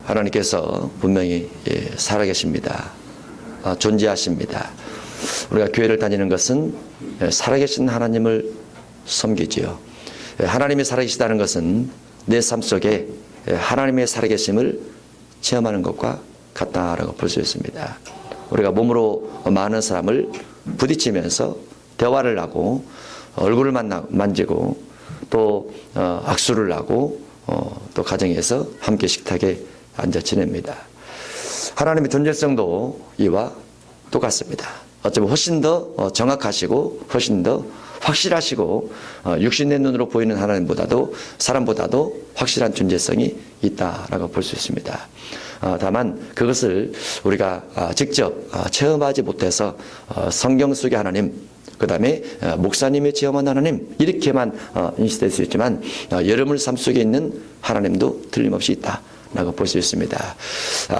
하나님께서 분명히 살아계십니다. 존재하십니다. 우리가 교회를 다니는 것은 살아계신 하나님을 섬기지요. 하나님이 살아계시다는 것은 내 삶 속에 하나님의 살아계심을 체험하는 것과 같다라고 볼 수 있습니다. 우리가 몸으로 많은 사람을 부딪히면서 대화를 하고 얼굴을 만지고 또 악수를 하고 또 가정에서 함께 식탁에 앉아 지냅니다. 하나님의 존재성도 이와 똑같습니다. 어쩌면 훨씬 더 정확하시고 훨씬 더 확실하시고 육신의 눈으로 보이는 하나님보다도 사람보다도 확실한 존재성이 있다라고 볼 수 있습니다. 다만 그것을 우리가 직접 체험하지 못해서 성경 속의 하나님, 그 다음에 목사님의 체험한 하나님 이렇게만 인식될 수 있지만 여러분 삶 속에 있는 하나님도 틀림없이 있다 라고 볼 수 있습니다.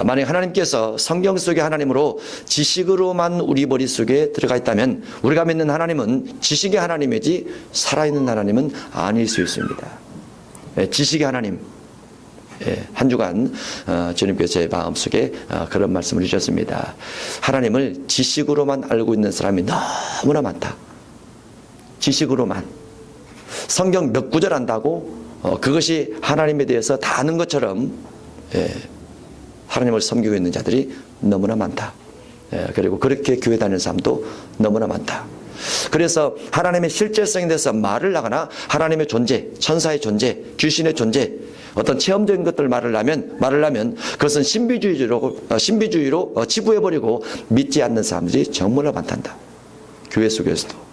만약 하나님께서 성경 속의 하나님으로 지식으로만 우리 머릿속에 들어가 있다면 우리가 믿는 하나님은 지식의 하나님이지 살아있는 하나님은 아닐 수 있습니다. 지식의 하나님, 한 주간 주님께서 제 마음속에 그런 말씀을 주셨습니다. 하나님을 지식으로만 알고 있는 사람이 너무나 많다. 지식으로만 성경 몇 구절 안다고 그것이 하나님에 대해서 다 아는 것처럼 하나님을 섬기고 있는 자들이 너무나 많다. 그리고 그렇게 교회 다니는 사람도 너무나 많다. 그래서 하나님의 실제성에 대해서 말을 하거나 하나님의 존재, 천사의 존재, 귀신의 존재, 어떤 체험적인 것들을 말을 하면 그것은 신비주의로 치부해버리고 믿지 않는 사람들이 정말 많단다. 교회 속에서도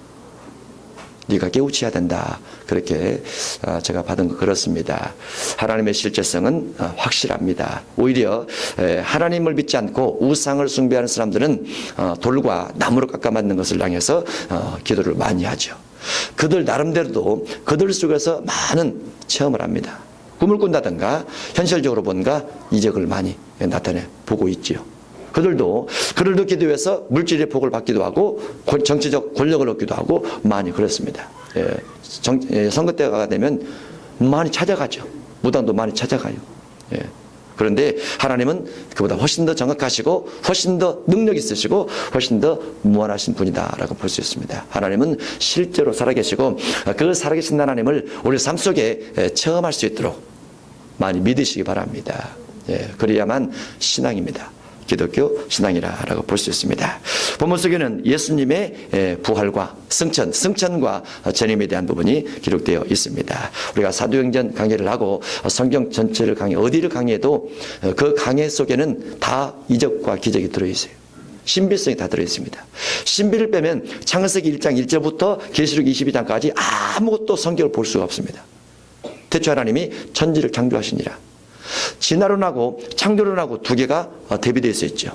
네가 깨우쳐야 된다. 그렇게 제가 받은 거 그렇습니다. 하나님의 실제성은 확실합니다. 오히려 하나님을 믿지 않고 우상을 숭배하는 사람들은 돌과 나무로 깎아맞는 것을 당해서 기도를 많이 하죠. 그들 나름대로도 그들 속에서 많은 체험을 합니다. 꿈을 꾼다든가 현실적으로 뭔가 이적을 많이 나타내 보고 있지요. 그들도 기도해서 물질의 복을 받기도 하고 정치적 권력을 얻기도 하고 많이 그렇습니다. 선거 때가 되면 많이 찾아가죠. 무당도 많이 찾아가요. 그런데 하나님은 그보다 훨씬 더 정확하시고 훨씬 더 능력 있으시고 훨씬 더 무한하신 분이다라고 볼 수 있습니다. 하나님은 실제로 살아계시고 그 살아계신 하나님을 우리 삶 속에 체험할 수 있도록 많이 믿으시기 바랍니다. 그래야만 신앙입니다. 기독교 신앙이라고 볼 수 있습니다. 본문 속에는 예수님의 부활과 승천과 전임에 대한 부분이 기록되어 있습니다. 우리가 사도행전 강의를 하고 성경 전체를 어디를 강의해도 그 강의 속에는 다 이적과 기적이 들어있어요. 신비성이 다 들어있습니다. 신비를 빼면 창세기 1장 1절부터 계시록 22장까지 아무것도 성경을 볼 수가 없습니다. 태초 하나님이 천지를 창조하시니라. 진화론하고 창조론하고 두 개가 대비되어 있죠.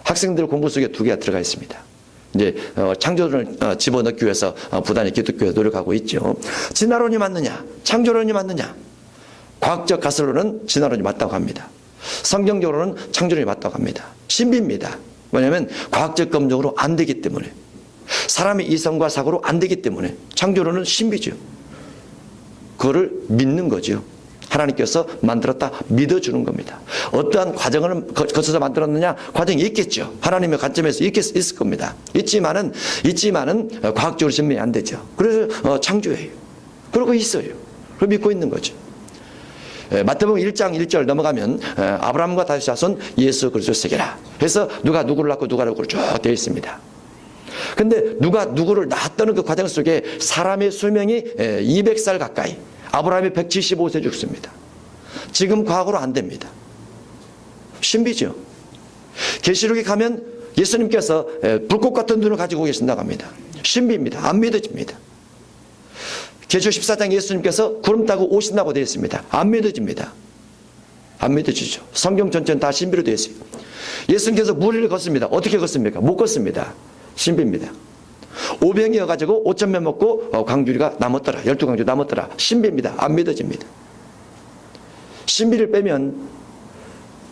학생들 공부 속에 두 개가 들어가 있습니다. 이제 창조론을 집어넣기 위해서 부단히 기독교에 노력하고 있죠. 진화론이 맞느냐, 창조론이 맞느냐? 과학적 가설로는 진화론이 맞다고 합니다. 성경적으로는 창조론이 맞다고 합니다. 신비입니다. 왜냐하면 과학적 검증으로 안 되기 때문에, 사람의 이성과 사고로 안 되기 때문에 창조론은 신비죠. 그거를 믿는 거죠. 하나님께서 만들었다 믿어주는 겁니다. 어떠한 과정을 거쳐서 만들었느냐? 과정이 있겠죠. 하나님의 관점에서 있을 겁니다. 있지만은 과학적으로 증명이 안 되죠. 그래서 창조예요. 그러고 있어요. 그걸 믿고 있는 거죠. 마태복음 1장 1절 넘어가면 아브라함과 다윗 자손 예수 그리스도 세계라 해서 누가 누구를 낳고 누가 누구를 쭉 되어 있습니다. 근데 누가 누구를 낳았다는 그 과정 속에 사람의 수명이 200살 가까이, 아브라함이 175세 죽습니다. 지금 과학으로 안 됩니다. 신비죠. 계시록에 가면 예수님께서 불꽃 같은 눈을 가지고 계신다고 합니다. 신비입니다. 안 믿어집니다. 계시록 14장 예수님께서 구름 타고 오신다고 되어 있습니다. 안 믿어집니다. 안 믿어지죠. 성경 전체는 다 신비로 되어 있어요. 예수님께서 무리를 걷습니다. 어떻게 걷습니까? 못 걷습니다. 신비입니다. 오병이어가지고 5,000명 먹고 광주리가 남았더라. 12광주 남았더라. 신비입니다. 안 믿어집니다. 신비를 빼면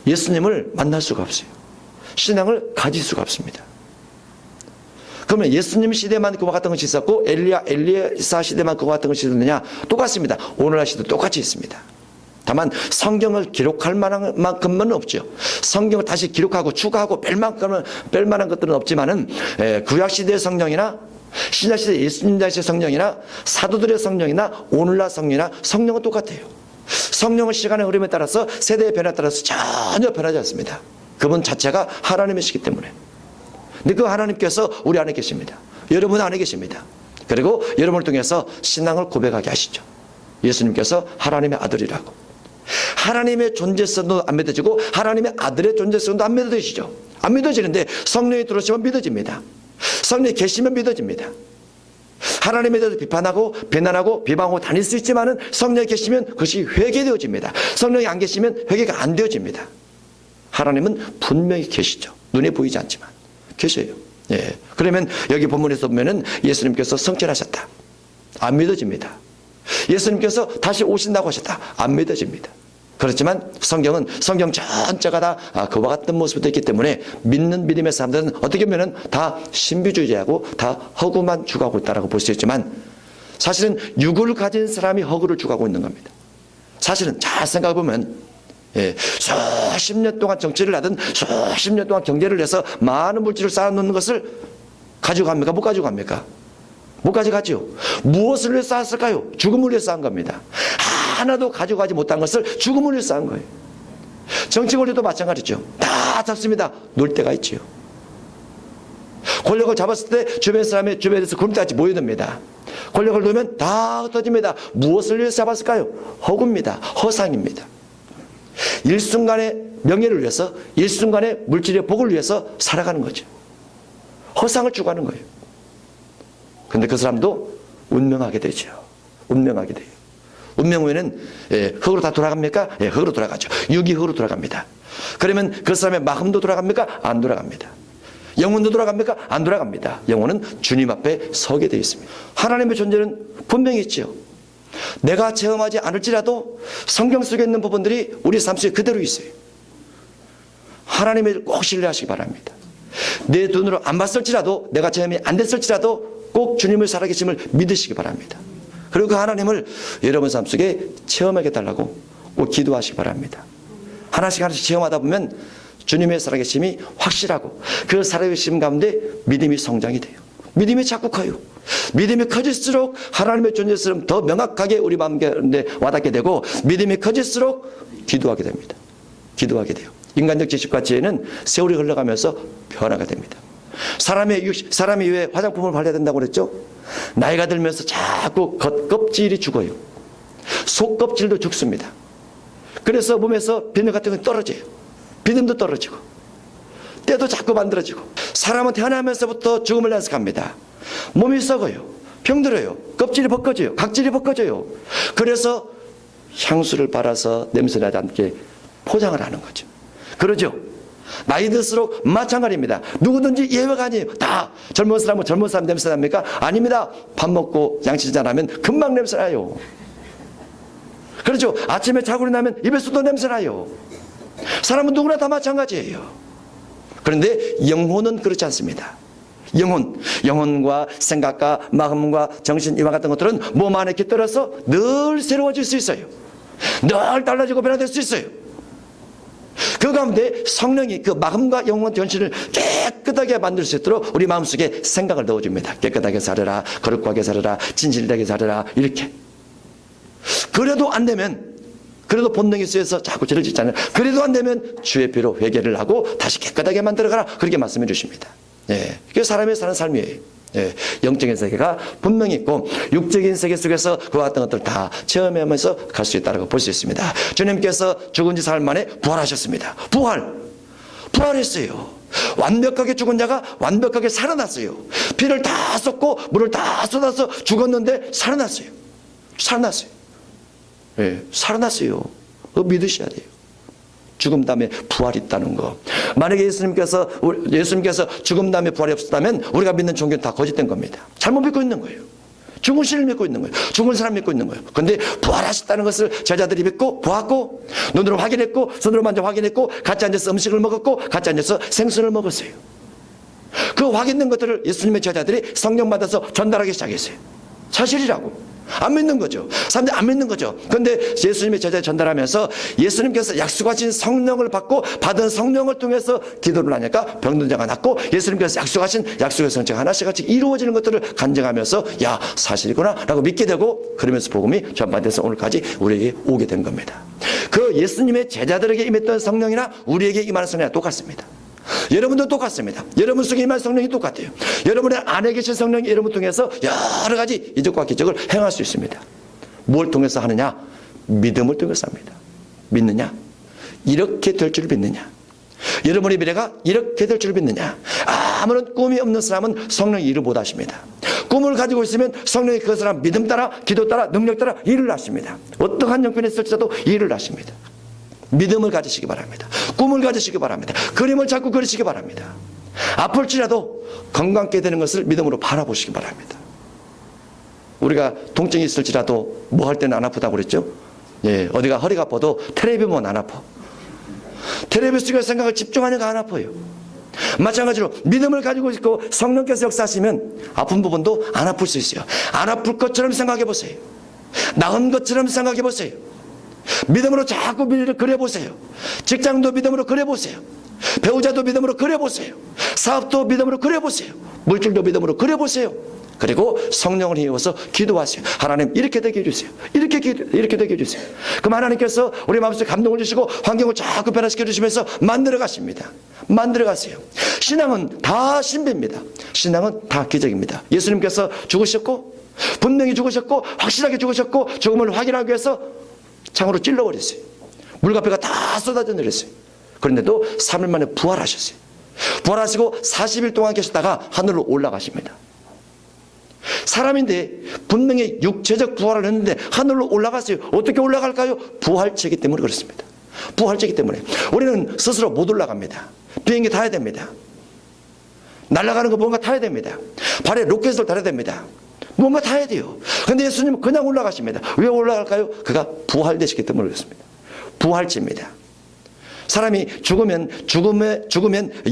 예수님을 만날 수가 없어요. 신앙을 가질 수가 없습니다. 그러면 예수님 시대만 그와 같은 것이 있었고 엘리사 시대만 그와 같은 것이 있었느냐? 똑같습니다. 오늘날 시대도 똑같이 있습니다. 다만 성경을 기록할 만큼은 없죠. 성경을 다시 기록하고 추가하고 뺄 만한 것들은 없지만은 구약시대의 성령이나 신약시대 예수님 자신의 성령이나 사도들의 성령이나 오늘날 성령이나 성령은 똑같아요. 성령은 시간의 흐름에 따라서 세대의 변화에 따라서 전혀 변하지 않습니다. 그분 자체가 하나님이시기 때문에. 근데 그 하나님께서 우리 안에 계십니다. 여러분 안에 계십니다. 그리고 여러분을 통해서 신앙을 고백하게 하시죠. 예수님께서 하나님의 아들이라고. 하나님의 존재성도 안 믿어지고 하나님의 아들의 존재성도 안 믿어지죠. 안 믿어지는데 성령이 들어오시면 믿어집니다. 성령이 계시면 믿어집니다. 하나님에 대해서 비판하고 비난하고 비방하고 다닐 수 있지만은 성령이 계시면 그것이 회개되어집니다. 성령이 안 계시면 회개가 안 되어집니다. 하나님은 분명히 계시죠. 눈에 보이지 않지만 계셔요. 예. 그러면 여기 본문에서 보면은 예수님께서 성천하셨다. 안 믿어집니다. 예수님께서 다시 오신다고 하셨다. 안 믿어집니다. 그렇지만 성경은 성경 전체가 다 그와 같은 모습이 있기 때문에 믿는 믿음의 사람들은 어떻게 보면 다 신비주의하고 다 허구만 추구하고 있다고 볼 수 있지만 사실은 육을 가진 사람이 허구를 추구하고 있는 겁니다. 사실은 잘 생각해 보면 수십 년 동안 정치를 하든 수십 년 동안 경제를 해서 많은 물질을 쌓아놓는 것을 가져갑니까? 못 가져갑니까? 못 가져가죠. 무엇을 위해 쌓았을까요? 죽음을 위해 쌓은 겁니다. 하나도 가져가지 못한 것을 죽음을 위해 쌓은 거예요. 정치 권력도 마찬가지죠. 다 잡습니다. 놀 때가 있지요. 권력을 잡았을 때 주변 사람의 주변에서 구름같이 모여듭니다. 권력을 놓으면 다 흩어집니다. 무엇을 위해 잡았을까요? 허구입니다. 허상입니다. 일순간의 명예를 위해서, 일순간의 물질의 복을 위해서 살아가는 거죠. 허상을 추구하는 거예요. 근데 그 사람도 운명하게 되죠. 운명하게 돼요. 운명 후에는 흙으로 다 돌아갑니까? 예, 흙으로 돌아가죠. 육이 흙으로 돌아갑니다. 그러면 그 사람의 마음도 돌아갑니까? 안 돌아갑니다. 영혼도 돌아갑니까? 안 돌아갑니다. 영혼은 주님 앞에 서게 되어 있습니다. 하나님의 존재는 분명히 있죠. 내가 체험하지 않을지라도 성경 속에 있는 부분들이 우리 삶 속에 그대로 있어요. 하나님을 꼭 신뢰하시기 바랍니다. 내 눈으로 안 봤을지라도, 내가 체험이 안 됐을지라도 꼭 주님을 살아계심을 믿으시기 바랍니다. 그리고 그 하나님을 여러분 삶 속에 체험하게 해달라고 꼭 기도하시기 바랍니다. 하나씩 하나씩 체험하다 보면 주님의 살아계심이 확실하고 그 살아계심 가운데 믿음이 성장이 돼요. 믿음이 자꾸 커요. 믿음이 커질수록 하나님의 존재성을 더 명확하게 우리 마음 가운데 와닿게 되고 믿음이 커질수록 기도하게 됩니다. 기도하게 돼요. 인간적 지식과 지혜는 세월이 흘러가면서 변화가 됩니다. 사람이 왜 화장품을 발라야 된다고 그랬죠? 나이가 들면서 자꾸 겉껍질이 죽어요. 속껍질도 죽습니다. 그래서 몸에서 비늘 같은 건 떨어져요. 믿음도 떨어지고 때도 자꾸 만들어지고. 사람은 태어나면서부터 죽음을 연습합니다. 몸이 썩어요. 병들어요. 껍질이 벗겨져요. 각질이 벗겨져요. 그래서 향수를 발라서 냄새나지 않게 포장을 하는 거죠. 그러죠? 나이 들수록 마찬가지입니다. 누구든지 예외가 아니에요. 다 젊은 사람은 젊은 사람 냄새 납니까? 아닙니다. 밥 먹고 양치질 안 하면 금방 냄새 나요. 그렇죠? 아침에 자고 일어나면 입에서도 냄새 나요. 사람은 누구나 다 마찬가지예요. 그런데 영혼은 그렇지 않습니다. 영혼과 생각과 마음과 정신, 이와 같은 것들은 몸 안에 깃들어서 늘 새로워질 수 있어요. 늘 달라지고 변화될 수 있어요. 그 가운데 성령이 그 마음과 영혼, 정신을 깨끗하게 만들 수 있도록 우리 마음속에 생각을 넣어줍니다. 깨끗하게 살아라, 거룩하게 살아라, 진실되게 살아라, 이렇게. 그래도 안 되면, 그래도 본능이 쓰여서 자꾸 죄를 짓잖아요. 그래도 안 되면 주의 피로 회개를 하고 다시 깨끗하게 만들어가라, 그렇게 말씀해 주십니다. 예, 그게 사람이 사는 삶이에요. 예, 영적인 세계가 분명히 있고 육적인 세계 속에서 그와 같은 것들 다 체험하면서 갈 수 있다고 볼 수 있습니다. 주님께서 죽은 지 사흘 만에 부활하셨습니다. 부활했어요. 완벽하게 죽은 자가 완벽하게 살아났어요. 피를 다 쏟고 물을 다 쏟아서 죽었는데 살아났어요. 예, 살아났어요. 그거 믿으셔야 돼요. 죽음 다음에 부활이 있다는 거. 만약에 예수님께서 죽음 다음에 부활이 없었다면 우리가 믿는 종교는 다 거짓된 겁니다. 잘못 믿고 있는 거예요. 죽은 신을 믿고 있는 거예요. 죽은 사람 믿고 있는 거예요. 그런데 부활하셨다는 것을 제자들이 믿고 보았고 눈으로 확인했고 손으로 만져 확인했고 같이 앉아서 음식을 먹었고 같이 앉아서 생선을 먹었어요. 그 확인된 것들을 예수님의 제자들이 성령 받아서 전달하기 시작했어요. 사실이라고. 안 믿는 거죠. 사람들이 안 믿는 거죠. 그런데 예수님의 제자에 전달하면서 예수님께서 약속하신 성령을 받고 받은 성령을 통해서 기도를 하니까 병든 자가 낫고 예수님께서 약속하신 약속의 성취가 하나씩 이루어지는 것들을 간증하면서 야 사실이구나 라고 믿게 되고 그러면서 복음이 전파돼서 오늘까지 우리에게 오게 된 겁니다. 그 예수님의 제자들에게 임했던 성령이나 우리에게 임하는 성령이나 똑같습니다. 여러분도 똑같습니다. 여러분 속에 임한 성령이 똑같아요. 여러분의 안에 계신 성령이 여러분 통해서 여러 가지 이적과 기적을 행할 수 있습니다. 뭘 통해서 하느냐? 믿음을 통해서 합니다. 믿느냐? 이렇게 될 줄 믿느냐? 여러분의 미래가 이렇게 될 줄 믿느냐? 아무런 꿈이 없는 사람은 성령의 일을 못 하십니다. 꿈을 가지고 있으면 성령이 그 사람 믿음 따라 기도 따라 능력 따라 일을 하십니다. 어떠한 형편에 있을지라도 일을 하십니다. 믿음을 가지시기 바랍니다. 꿈을 가지시기 바랍니다. 그림을 자꾸 그리시기 바랍니다. 아플지라도 건강케 되는 것을 믿음으로 바라보시기 바랍니다. 우리가 통증이 있을지라도 뭐 할 때는 안 아프다고 그랬죠? 예, 어디가 허리가 아파도 텔레비 보면 안 아파. 텔레비 속에 생각을 집중하니까 안 아파요. 마찬가지로 믿음을 가지고 있고 성령께서 역사하시면 아픈 부분도 안 아플 수 있어요. 안 아플 것처럼 생각해 보세요. 나은 것처럼 생각해 보세요. 믿음으로 자꾸 미래를 그려보세요. 직장도 믿음으로 그려보세요. 배우자도 믿음으로 그려보세요. 사업도 믿음으로 그려보세요. 물질도 믿음으로 그려보세요. 그리고 성령을 힘입어서 기도하세요. 하나님 이렇게 되게 해주세요. 이렇게 되게 해주세요. 그럼 하나님께서 우리 마음속에 감동을 주시고 환경을 자꾸 변화시켜 주시면서 만들어 가십니다. 만들어 가세요. 신앙은 다 신비입니다. 신앙은 다 기적입니다. 예수님께서 죽으셨고 분명히 죽으셨고 확실하게 죽으셨고 죽음을 확인하기 위해서 창으로 찔러버렸어요. 물가피가 다 쏟아져 내렸어요. 그런데도 3일 만에 부활하셨어요. 부활하시고 40일 동안 계셨다가 하늘로 올라가십니다. 사람인데 분명히 육체적 부활을 했는데 하늘로 올라갔어요. 어떻게 올라갈까요? 부활체이기 때문에 그렇습니다. 부활체이기 때문에 우리는 스스로 못 올라갑니다. 비행기 타야 됩니다. 날아가는 거 뭔가 타야 됩니다. 발에 로켓을 달아야 됩니다. 뭔가 타야 돼요. 그런데 예수님은 그냥 올라가십니다. 왜 올라갈까요? 그가 부활되시기 때문에 그렇습니다. 부활체입니다. 사람이 죽으면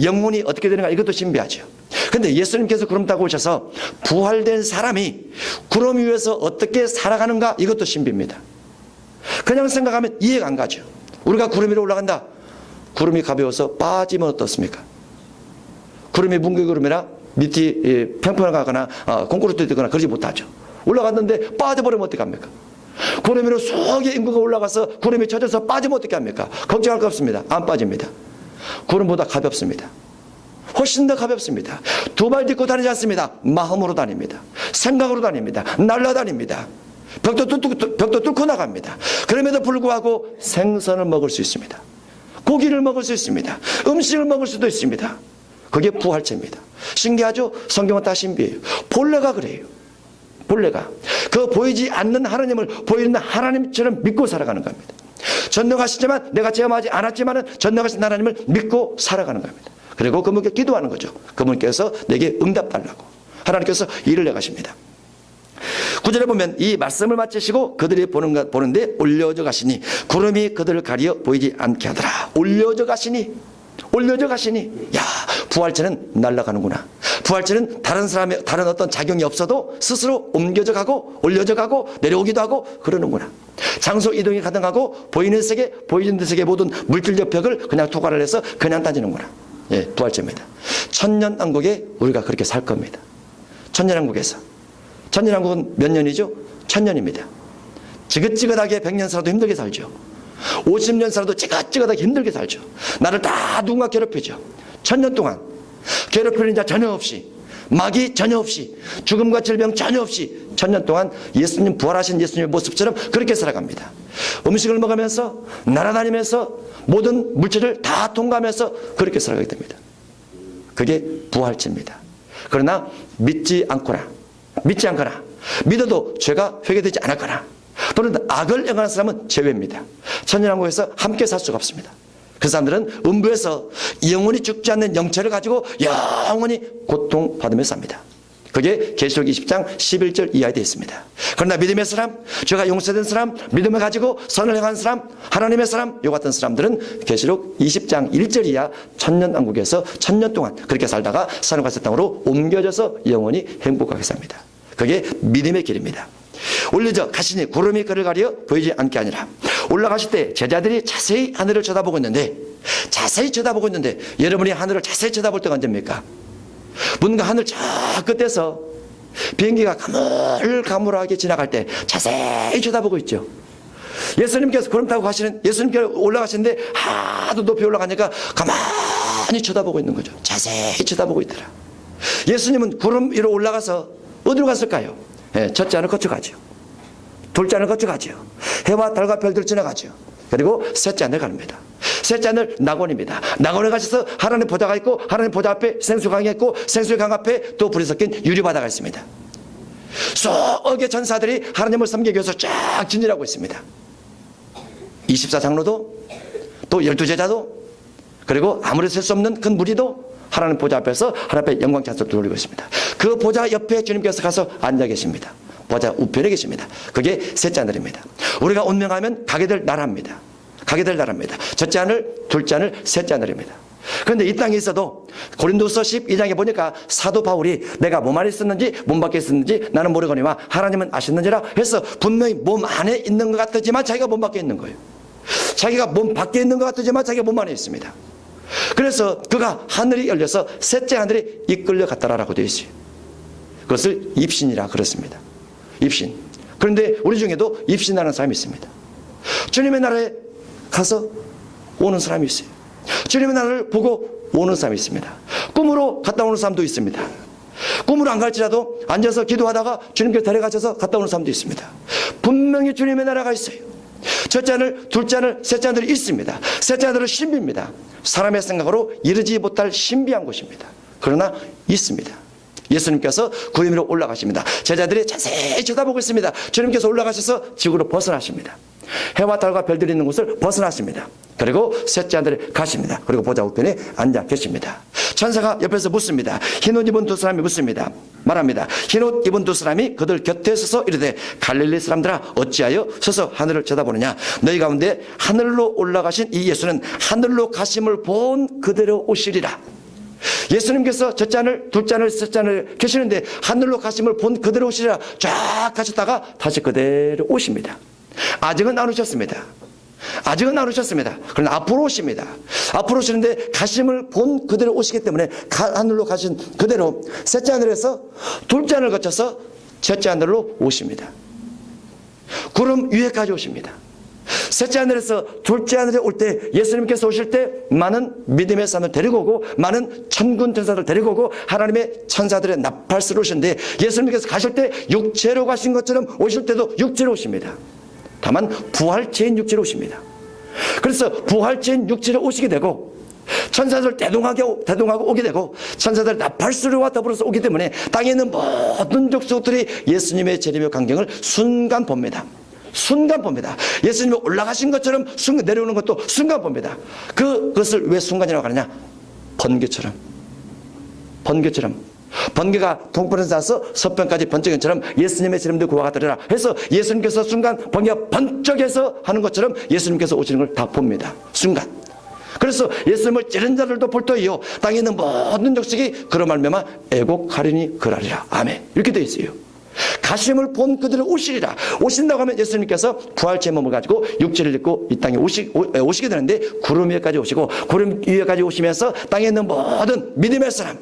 영혼이 어떻게 되는가 이것도 신비하죠. 그런데 예수님께서 구름 타고 오셔서 부활된 사람이 구름 위에서 어떻게 살아가는가 이것도 신비입니다. 그냥 생각하면 이해가 안 가죠. 우리가 구름 위로 올라간다. 구름이 가벼워서 빠지면 어떻습니까? 구름이 뭉게구름이라 밑이 평평하거나 콩쿠르트 되거나 그러지 못하죠. 올라갔는데 빠져버리면 어떻게 합니까? 구름 위로 속에 인구가 올라가서 구름이 젖어서 빠지면 어떻게 합니까? 걱정할 거 없습니다. 안 빠집니다. 구름보다 가볍습니다. 훨씬 더 가볍습니다. 두 발 딛고 다니지 않습니다. 마음으로 다닙니다. 생각으로 다닙니다. 날아다닙니다. 벽도 뚫고 나갑니다. 그럼에도 불구하고 생선을 먹을 수 있습니다. 고기를 먹을 수 있습니다. 음식을 먹을 수도 있습니다. 그게 부활체입니다. 신기하죠? 성경은 다 신비해요. 본래가 그래요. 본래가 그 보이지 않는 하나님을 보이는 하나님처럼 믿고 살아가는 겁니다. 전능하시지만 내가 체험하지 않았지만 전능하신 하나님을 믿고 살아가는 겁니다. 그리고 그분께 기도하는 거죠. 그분께서 내게 응답 달라고 하나님께서 일을 내가십니다. 9절에 보면 이 말씀을 마치시고 그들이 보는데 올려져 가시니 구름이 그들을 가리어 보이지 않게 하더라. 올려져 가시니 야 부활체는 날아가는구나. 부활체는 다른 어떤 작용이 없어도 스스로 옮겨져 가고 올려져 가고 내려오기도 하고 그러는구나. 장소 이동이 가능하고 보이는 세계 보이는 세계 모든 물질적 벽을 그냥 투과를 해서 그냥 다니는구나. 예, 부활체입니다. 천년왕국에 우리가 그렇게 살 겁니다. 천년왕국에서. 천년왕국은 몇 년이죠? 1000년입니다. 지긋지긋하게 100년 살아도 힘들게 살죠. 50년 살아도 찌긋찌긋하게 힘들게 살죠. 나를 다 누군가 괴롭히죠. 1000년 동안 괴롭히는 자 전혀 없이, 마귀 전혀 없이, 죽음과 질병 전혀 없이 1000년 동안 예수님 부활하신 예수님의 모습처럼 그렇게 살아갑니다. 음식을 먹으면서 날아다니면서 모든 물질을 다 통과하면서 그렇게 살아가게 됩니다. 그게 부활체입니다. 그러나 믿지 않거나 믿어도 죄가 회개되지 않았거나 또는 악을 행하는 사람은 제외입니다. 천년왕국에서 함께 살 수가 없습니다. 그 사람들은 음부에서 영원히 죽지 않는 영체를 가지고 영원히 고통받으며 삽니다. 그게 계시록 20장 11절 이하에 되어 있습니다. 그러나 믿음의 사람, 죄가 용서된 사람, 믿음을 가지고 선을 행한 사람, 하나님의 사람, 요 같은 사람들은 계시록 20장 1절 이하 천년왕국에서 1000년 동안 그렇게 살다가 산업가세 땅으로 옮겨져서 영원히 행복하게 삽니다. 그게 믿음의 길입니다. 올려져 가시니 구름이 그를 가려 보이지 않게 하니라. 올라가실 때 제자들이 자세히 하늘을 쳐다보고 있는데, 여러분이 하늘을 자세히 쳐다볼 때가 언제입니까? 뭔가 하늘 저 끝에서 비행기가 가물가물하게 지나갈 때 자세히 쳐다보고 있죠. 예수님께서 구름 타고 예수님께서 올라가시는데 하도 높이 올라가니까 가만히 쳐다보고 있는 거죠. 자세히 쳐다보고 있더라. 예수님은 구름 위로 올라가서 어디로 갔을까요? 첫째 하늘 거쳐가죠. 둘째 하늘 거쳐가죠. 해와 달과 별들 지나가죠. 그리고 셋째 하늘 갑니다. 셋째 하늘 낙원입니다. 낙원에 가셔서 하나님 보좌가 있고, 하나님 보좌 앞에 생수강이 있고, 생수의 강 앞에 또 불이 섞인 유리바다가 있습니다. 수억의 천사들이 하나님을 섬기기 위해서 쫙 진열하고 있습니다. 24장로도, 또 12제자도, 그리고 아무리 셀 수 없는 큰 무리도 하나님 보좌 앞에서 하나님 앞에 영광 찬송을 돌리고 있습니다. 그 보좌 옆에 주님께서 가서 앉아 계십니다. 보좌 우편에 계십니다. 그게 셋째 하늘입니다. 우리가 운명하면 가게 될 나라입니다. 첫째 하늘, 둘째 하늘, 셋째 하늘입니다. 그런데 이 땅에 있어도 고린도서 12장에 보니까 사도 바울이 내가 몸 안에 있었는지 몸 밖에 있었는지 나는 모르거니와 하나님은 아셨는지라 해서 분명히 몸 안에 있는 것 같지만 자기가 몸 밖에 있는 거예요. 자기가 몸 밖에 있는 것 같지만 자기가 몸 안에 있습니다. 그래서 그가 하늘이 열려서 셋째 하늘이 이끌려 갔다라고 되어 있어요. 그것을 입신이라 그렇습니다. 입신. 그런데 우리 중에도 입신하는 사람이 있습니다. 주님의 나라에 가서 오는 사람이 있어요. 주님의 나라를 보고 오는 사람이 있습니다. 꿈으로 갔다 오는 사람도 있습니다. 꿈으로 안 갈지라도 앉아서 기도하다가 주님께 데려가셔서 갔다 오는 사람도 있습니다. 분명히 주님의 나라가 있어요. 첫째 하늘, 둘째 하늘, 셋째 하늘이 있습니다. 셋째 하늘은 신비입니다. 사람의 생각으로 이르지 못할 신비한 곳입니다. 그러나 있습니다. 예수님께서 구름 위로 올라가십니다. 제자들이 자세히 쳐다보고 있습니다. 주님께서 올라가셔서 지구로 벗어나십니다. 해와 달과 별들이 있는 곳을 벗어나십니다. 그리고 셋째 하늘에 가십니다. 그리고 보좌 우편에 앉아 계십니다. 천사가 옆에서 묻습니다. 흰옷 입은 두 사람이 묻습니다. 말합니다. 흰옷 입은 두 사람이 그들 곁에 서서 이르되 갈릴리 사람들아 어찌하여 서서 하늘을 쳐다보느냐. 너희 가운데 하늘로 올라가신 이 예수는 하늘로 가심을 본 그대로 오시리라. 예수님께서 첫째 하늘, 둘째 하늘, 셋째 하늘 계시는데 하늘로 가심을 본 그대로 오시리라. 쫙 가셨다가 다시 그대로 오십니다. 아직은 안 오셨습니다. 그러나 앞으로 오십니다. 앞으로 오시는데 가심을 본 그대로 오시기 때문에 하늘로 가신 그대로 셋째 하늘에서 둘째 하늘 거쳐서 첫째 하늘로 오십니다. 구름 위에까지 오십니다. 셋째 하늘에서 둘째 하늘에 올 때 예수님께서 오실 때 많은 믿음의 사람을 데리고 오고 많은 천군 천사들 데리고 오고 하나님의 천사들의 나팔수로 오시는데 예수님께서 가실 때 육체로 가신 것처럼 오실 때도 육체로 오십니다. 다만 부활체인 육체로 오십니다. 그래서 부활체인 육체로 오시게 되고 천사들 대동하고 오게 되고 천사들 나팔수로와 더불어서 오기 때문에 땅에 있는 모든 족속들이 예수님의 재림의 광경을 순간 봅니다. 예수님이 올라가신 것처럼 순간 내려오는 것도 순간 봅니다. 그것을 왜 순간이라고 하느냐? 번개처럼. 번개가 동편에서 나서 서편까지 번쩍인 것처럼 예수님의 재림도 그와 같으리라 해서 예수님께서 순간 번개가 번쩍해서 하는 것처럼 예수님께서 오시는 걸 다 봅니다. 순간. 그래서 예수님을 찌른 자들도 볼 터이요 땅에 있는 모든 족속이 그로 말미암아 애곡하리니 그러리라. 아멘. 이렇게 되어 있어요. 가심을 본 그들을 오시리라. 오신다고 하면 예수님께서 부활체 몸을 가지고 육체를 입고 이 땅에 오시게 되는데 구름 위에까지 오시고 구름 위에까지 오시면서 땅에 있는 모든 믿음의 사람,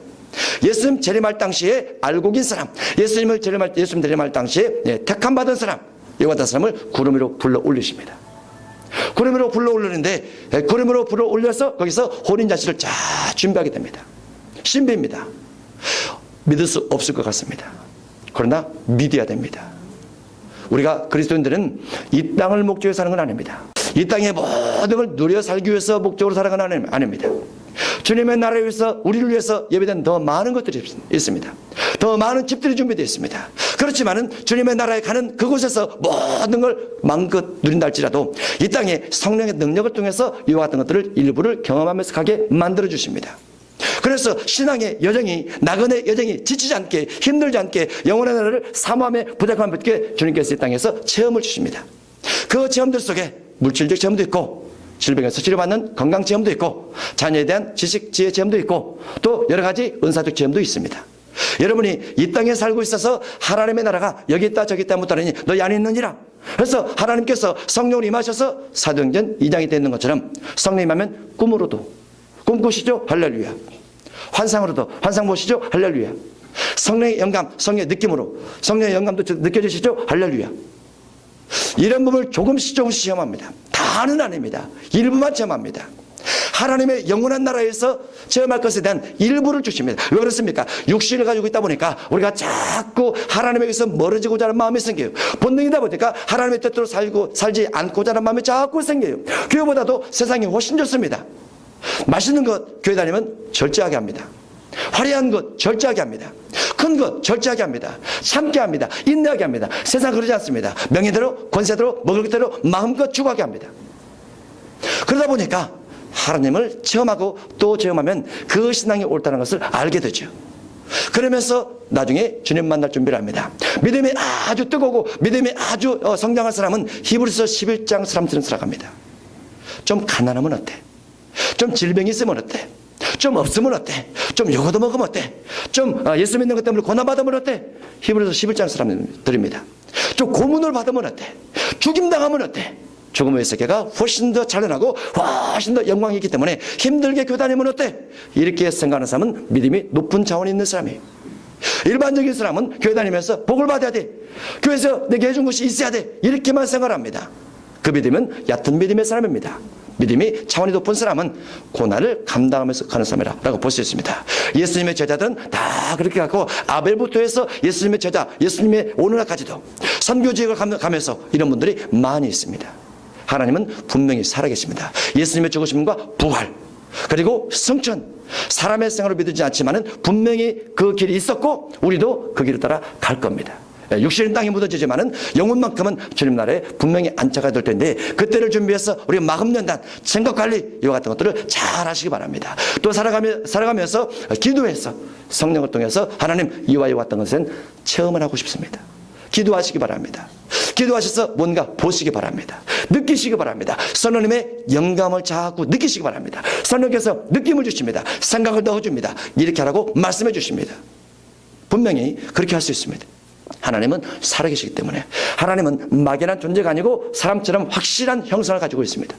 예수님 재림할 당시에 알고 긴 사람, 예수님 재림할 당시에 택함 받은 사람, 이와 같은 사람을 구름 위로 불러 올리십니다. 구름 위로 불러 올리는데 구름으로 불러 올려서 거기서 혼인잔치를 잘 준비하게 됩니다. 신비입니다. 믿을 수 없을 것 같습니다. 그러나 믿어야 됩니다. 우리가 그리스도인들은 이 땅을 목적으로 사는 건 아닙니다. 이 땅의 모든 걸 누려 살기 위해서 목적으로 사는 건 아닙니다. 주님의 나라를 위해서 우리를 위해서 예배된 더 많은 것들이 있습니다. 더 많은 집들이 준비되어 있습니다. 그렇지만은 주님의 나라에 가는 그곳에서 모든 걸 마음껏 누린다 할지라도 이 땅에 성령의 능력을 통해서 이와 같은 것들을 일부를 경험하면서 가게 만들어 주십니다. 그래서 신앙의 여정이, 나그네 여정이 지치지 않게, 힘들지 않게 영원의 나라를 사모함에 부족함 없게 주님께서 이 땅에서 체험을 주십니다. 그 체험들 속에 물질적 체험도 있고 질병에서 치료받는 건강 체험도 있고 자녀에 대한 지식 지혜 체험도 있고 또 여러 가지 은사적 체험도 있습니다. 여러분이 이 땅에 살고 있어서 하나님의 나라가 여기 있다 저기 있다 못하느니 너희 안에 있느니라. 그래서 하나님께서 성령으로 임하셔서 사도행전 2장에 되어 있는 것처럼 성령 임하면 꿈으로도 꿈 꾸시죠? 할렐루야. 환상으로도 환상 보시죠? 할렐루야. 성령의 영감, 성령의 느낌으로 성령의 영감도 느껴지시죠? 할렐루야. 이런 부분을 조금씩 체험합니다. 다는 아닙니다. 일부만 체험합니다. 하나님의 영원한 나라에서 체험할 것에 대한 일부를 주십니다. 왜 그렇습니까? 육신을 가지고 있다 보니까 우리가 자꾸 하나님에게서 멀어지고자 하는 마음이 생겨요. 본능이다 보니까 하나님의 뜻대로 살지 않고자 하는 마음이 자꾸 생겨요. 교회보다도 세상이 훨씬 좋습니다. 맛있는 것 교회 다니면 절제하게 합니다. 화려한 것 절제하게 합니다. 큰 것 절제하게 합니다. 참게 합니다. 인내하게 합니다. 세상 그러지 않습니다. 명예대로 권세대로 먹을 것대로 마음껏 추구하게 합니다. 그러다 보니까 하나님을 체험하고 또 체험하면 그 신앙이 옳다는 것을 알게 되죠. 그러면서 나중에 주님 만날 준비를 합니다. 믿음이 아주 뜨거우고 믿음이 아주 성장할 사람은 히브리서 11장 사람처럼 살아갑니다. 좀 가난하면 어때? 좀 질병이 있으면 어때? 좀 없으면 어때? 좀 요거도 먹으면 어때? 좀 예수 믿는 것 때문에 고난받으면 어때? 히브리서 11장 사람들입니다. 좀 고문을 받으면 어때? 죽임당하면 어때? 죽음의 세계가 훨씬 더 찬란하고 훨씬 더 영광이 있기 때문에 힘들게 교회 다니면 어때? 이렇게 생각하는 사람은 믿음이 높은 차원에 있는 사람이에요. 일반적인 사람은 교회 다니면서 복을 받아야 돼. 교회에서 내게 해준 것이 있어야 돼. 이렇게만 생각합니다. 그 믿음은 얕은 믿음의 사람입니다. 믿음이 차원이 높은 사람은 고난을 감당하면서 가는 사람이라고 볼 수 있습니다. 예수님의 제자들은 다 그렇게 갖고 아벨부터 해서 예수님의 제자, 예수님의 오늘날까지도 선교지역을 가면서 이런 분들이 많이 있습니다. 하나님은 분명히 살아계십니다. 예수님의 죽으심과 부활 그리고 성천, 사람의 생활을 믿지 않지만은 분명히 그 길이 있었고 우리도 그 길을 따라 갈 겁니다. 육신은 땅에 묻어지지만은 영혼만큼은 주님 나라에 분명히 안착이 될 텐데 그때를 준비해서 우리가 마음연단, 생각관리 이와 같은 것들을 잘 하시기 바랍니다. 또 살아가면서 기도해서 성령을 통해서 하나님 이와 이와 같은 것은 체험을 하고 싶습니다. 기도하시기 바랍니다. 기도하셔서 뭔가 보시기 바랍니다. 느끼시기 바랍니다. 성령님의 영감을 자꾸 느끼시기 바랍니다. 성령께서 느낌을 주십니다. 생각을 넣어줍니다. 이렇게 하라고 말씀해 주십니다. 분명히 그렇게 할 수 있습니다. 하나님은 살아계시기 때문에 하나님은 막연한 존재가 아니고 사람처럼 확실한 형상을 가지고 있습니다.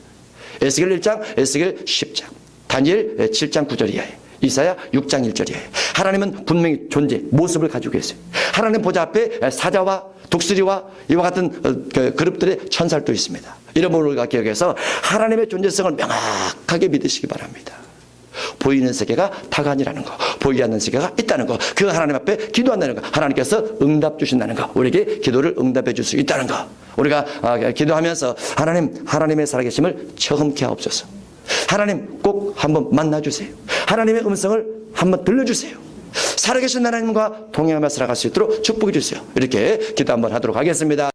에스겔 1장, 에스겔 10장, 다니엘 7장 9절 이하에, 이사야 6장 1절 이하에 하나님은 분명히 존재, 모습을 가지고 계세요. 하나님 보좌 앞에 사자와 독수리와 이와 같은 그룹들의 천사도 있습니다. 이런 부분을 우리가 기억해서 하나님의 존재성을 명확하게 믿으시기 바랍니다. 보이는 세계가 다가 아니라는 거, 보이지 않는 세계가 있다는 거, 그 하나님 앞에 기도한다는 거, 하나님께서 응답 주신다는 거, 우리에게 기도를 응답해 줄 수 있다는 거, 우리가 기도하면서 하나님의 살아계심을 체험케 하옵소서. 하나님 꼭 한번 만나주세요. 하나님의 음성을 한번 들려주세요. 살아계신 하나님과 동행하며 살아갈 수 있도록 축복해 주세요. 이렇게 기도 한번 하도록 하겠습니다.